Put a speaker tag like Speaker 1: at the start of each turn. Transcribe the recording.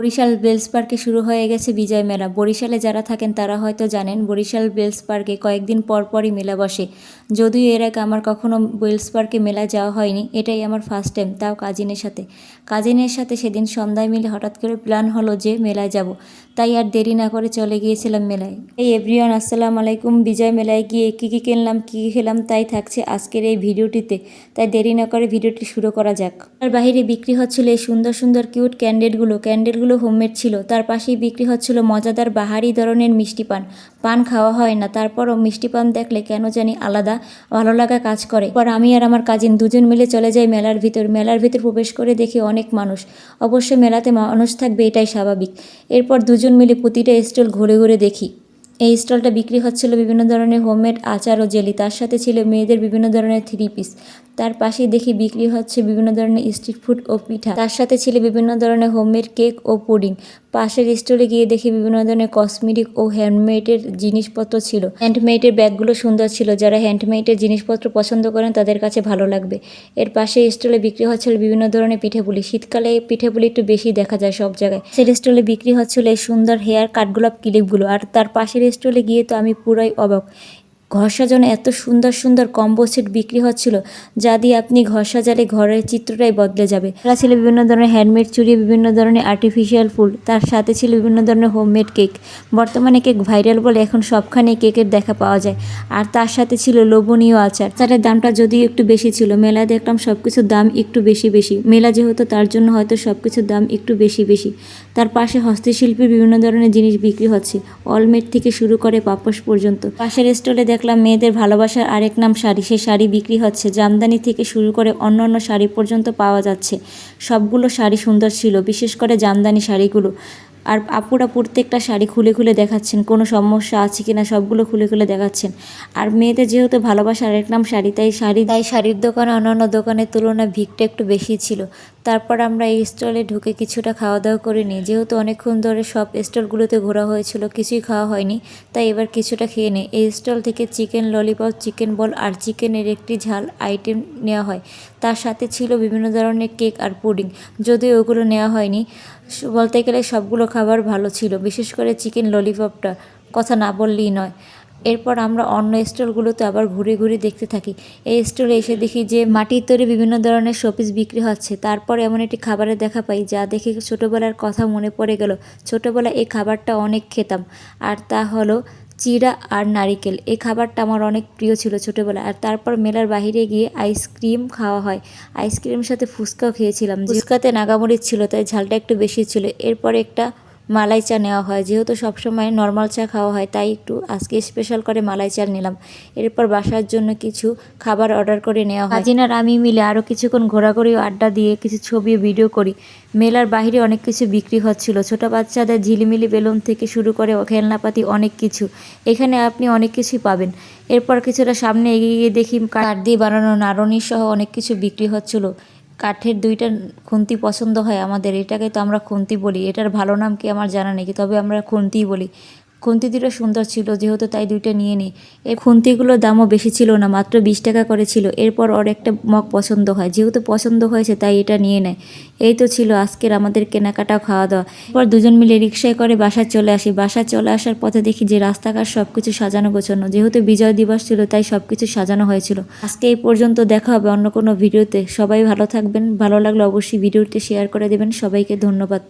Speaker 1: Barishal bells পার্কে শুরু হয়ে গেছে বিজয় মেলা। বরিশালে যারা থাকেন তারা হয়তো জানেন বরিশাল বেলস পার্কে কয়েকদিন পর পরই মেলা বসে। যদিও এর আগে আমার কখনো বেলস পার্কে মেলায় যাওয়া হয়নি, এটাই আমার ফার্স্ট টাইম, তাও কাজিনের সাথে সেদিন সন্ধ্যায় মিলে হঠাৎ করে প্ল্যান হলো যে মেলায় যাব। তাই আর দেরি না করে চলে গিয়েছিলাম মেলায়। এই এভরিওয়ান, আসসালামু আলাইকুম। বিজয় মেলায় গিয়ে কী কী কিনলাম, কী কী খেলাম তাই থাকছে আজকের এই ভিডিওটিতে। তাই দেরি না করে ভিডিওটি শুরু করা যাক। আর বাইরে বিক্রি হচ্ছিল এই সুন্দর সুন্দর কিউট ক্যান্ডেলগুলো হোমমেড ছিল। তার পাশেই বিক্রি হচ্ছিল মজাদার বাহারি ধরনের মিষ্টি পান খাওয়া হয় না, তারপরও মিষ্টি পান দেখলে কেন জানি আলাদা ভালো লাগা কাজ করে। পর আমি আর আমার কাজিন দুজন মিলে চলে যাই মেলার ভিতর প্রবেশ করে দেখি অনেক মানুষ। অবশ্য মেলাতে মানুষ থাকবে, এটাই স্বাভাবিক। এরপর দুজন মিলে প্রতিটা স্টল ঘুরে ঘুরে দেখি। এই স্টলটা বিক্রি হচ্ছিল বিভিন্ন ধরনের হোমমেড আচার ও জেলি, তার সাথে ছিল মেয়েদের বিভিন্ন ধরনের 3 পিস। তার পাশেই দেখি বিক্রি হচ্ছে বিভিন্ন ধরনের স্ট্রিট ফুড ও পিঠা, তার সাথে ছিল বিভিন্ন ধরনের হোমমেড কেক ও পুডিং। পাশের স্টলে গিয়ে দেখি বিভিন্ন ধরনের কসমেটিক ও হ্যান্ডমেডের জিনিসপত্র ছিল। হ্যান্ডমেডের ব্যাগগুলো সুন্দর ছিল, যারা হ্যান্ডমেডের জিনিসপত্র পছন্দ করেন তাদের কাছে ভালো লাগবে। এর পাশে স্টলে বিক্রি হচ্ছিল বিভিন্ন ধরনের পিঠেপুলি। শীতকালে এই পিঠেপুলি একটু বেশি দেখা যায় সব জায়গায়। সেই স্টলে বিক্রি হচ্ছিল এই সুন্দর হেয়ার কাঠগোলাপ ক্লিপগুলো। আর তার পাশের স্টলে গিয়ে তো আমি পুরাই অবাক, ঘর সাজানো এত সুন্দর সুন্দর কম্বো সেট বিক্রি হচ্ছিল, যা দিয়ে আপনি ঘর সাজালে ঘরের চিত্রটাই বদলে যাবে। তারা ছিল বিভিন্ন ধরনের হ্যান্ডমেড চুড়ি, বিভিন্ন ধরনের আর্টিফিশিয়াল ফুল, তার সাথে ছিল বিভিন্ন ধরনের হোমমেড কেক। বর্তমানে কেক ভাইরাল বলে এখন সবখানেই কেকের দেখা পাওয়া যায়। আর তার সাথে ছিল লোভনীয় আচার। আচারের দামটা যদিও একটু বেশি ছিল, মেলায় দেখলাম সব কিছুর দাম একটু বেশি। মেলা যেহেতু তার জন্য হয়তো সব কিছুর দাম একটু বেশি। তার পাশে হস্তশিল্পীর বিভিন্ন ধরনের জিনিস বিক্রি হচ্ছে, অলমেড থেকে শুরু করে পাপোশ পর্যন্ত। পাশের স্টলে দেখলাম মেয়েদের ভালোবাসার আরেক নাম শাড়ি, সেই শাড়ি বিক্রি হচ্ছে। জামদানি থেকে শুরু করে অন্য শাড়ি পর্যন্ত পাওয়া যাচ্ছে। সবগুলো শাড়ি সুন্দর ছিল, বিশেষ করে জামদানি শাড়িগুলো। আর আপুরা প্রত্যেকটা শাড়ি খুলে খুলে দেখাচ্ছেন, কোনো সমস্যা আছে কিনা সবগুলো খুলে খুলে দেখাচ্ছেন। আর মেয়েদের যেহেতু ভালোবাসার আরেক নাম শাড়ি, তাই শাড়ির দোকানে অন্যান্য দোকানের তুলনায় ভিড়টা একটু বেশি ছিল। তারপর আমরা এই স্টলে ঢুকে কিছুটা খাওয়া দাওয়া করে নিই। যেহেতু অনেকক্ষণ ধরে সব স্টলগুলোতে ঘোরা হয়েছিল, কিছুই খাওয়া হয়নি, তাই এবার কিছুটা খেয়ে নিই। এই স্টল থেকে চিকেন ললিপপ, চিকেন বল আর চিকেনের একটি ঝাল আইটেম নেওয়া হয়। তার সাথে ছিল বিভিন্ন ধরনের কেক আর পুডিং, যদিও ওগুলো নেওয়া হয়নি। বলতে গেলে সবগুলো খাবার ভালো ছিল, বিশেষ করে চিকেন ললিপপটা কথা না বললেই নয়। এরপর আমরা অন্য স্টলগুলোতে আবার ঘুরে ঘুরে দেখতে থাকি। এই স্টলে এসে দেখি যে মাটির তৈরি বিভিন্ন ধরনের শোপিস বিক্রি হচ্ছে। তারপর এমন একটি খাবারের দেখা পাই, যা দেখে ছোটোবেলার কথা মনে পড়ে গেল। ছোটোবেলায় এই খাবারটা অনেক খেতাম, আর তা হলো চিড়া আর নারিকেল। এই খাবারটা আমার অনেক প্রিয় ছিল ছোটোবেলায়। আর তারপর মেলার বাইরে গিয়ে আইসক্রিম খাওয়া হয়। আইসক্রিমের সাথে ফুচকাও খেয়েছিলাম। ফুচকাতে নাগামরিচ ছিল, তাই ঝালটা একটু বেশি ছিল। এরপর একটা মালাই চা নেওয়া হয়, যেহেতু সবসময় নর্মাল চা খাওয়া হয়, তাই একটু আজকে স্পেশাল করে মালাই চা নিলাম। এরপর বাসার জন্য কিছু খাবার অর্ডার করে নেওয়া হয়। কাজিন আর আমি মিলে আরও কিছুক্ষণ ঘোরাঘুরি আড্ডা দিয়ে কিছু ছবি ভিডিও করি। মেলার বাইরে অনেক কিছু বিক্রি হচ্ছিল, ছোটো বাচ্চাদের ঝিলিমিলি বেলুন থেকে শুরু করে খেলনাপাতি অনেক কিছু। এখানে আপনি অনেক কিছুই পাবেন। এরপর কিছুটা সামনে এগিয়ে গিয়ে দেখি কাঠ দিয়ে বানানো নাড়নি সহ অনেক কিছু বিক্রি হচ্ছিল। কাঠের 2টা খুন্তি পছন্দ হয় আমাদের, এটাকে তো আমরা খুন্তি বলি, এটার ভালো নাম কি আমার জানা নেই, তবে আমরা খুন্তিই বলি। খুন্তি 2টা সুন্দর ছিল যেহেতু, তাই 2টা নিয়ে নিই। এই খুন্তিগুলোর দামও বেশি ছিল না, মাত্র 20 টাকা করে ছিল। এরপর ওর একটা মগ পছন্দ হয়, যেহেতু পছন্দ হয়েছে তাই এটা নিয়ে নেয়। এই তো ছিল আজকের আমাদের কেনাকাটা খাওয়া দাওয়া। এরপর দুজন মিলে রিক্সায় করে বাসায় চলে আসি। বাসায় চলে আসার পথে দেখি যে রাস্তাঘাট সব কিছু সাজানো গোছানো, যেহেতু বিজয় দিবস ছিল তাই সব কিছু সাজানো হয়েছিল। আজকে এই পর্যন্ত, দেখা হবে অন্য কোনো ভিডিওতে। সবাই ভালো থাকবেন, ভালো লাগলে অবশ্যই ভিডিওটি শেয়ার করে দেবেন। সবাইকে ধন্যবাদ।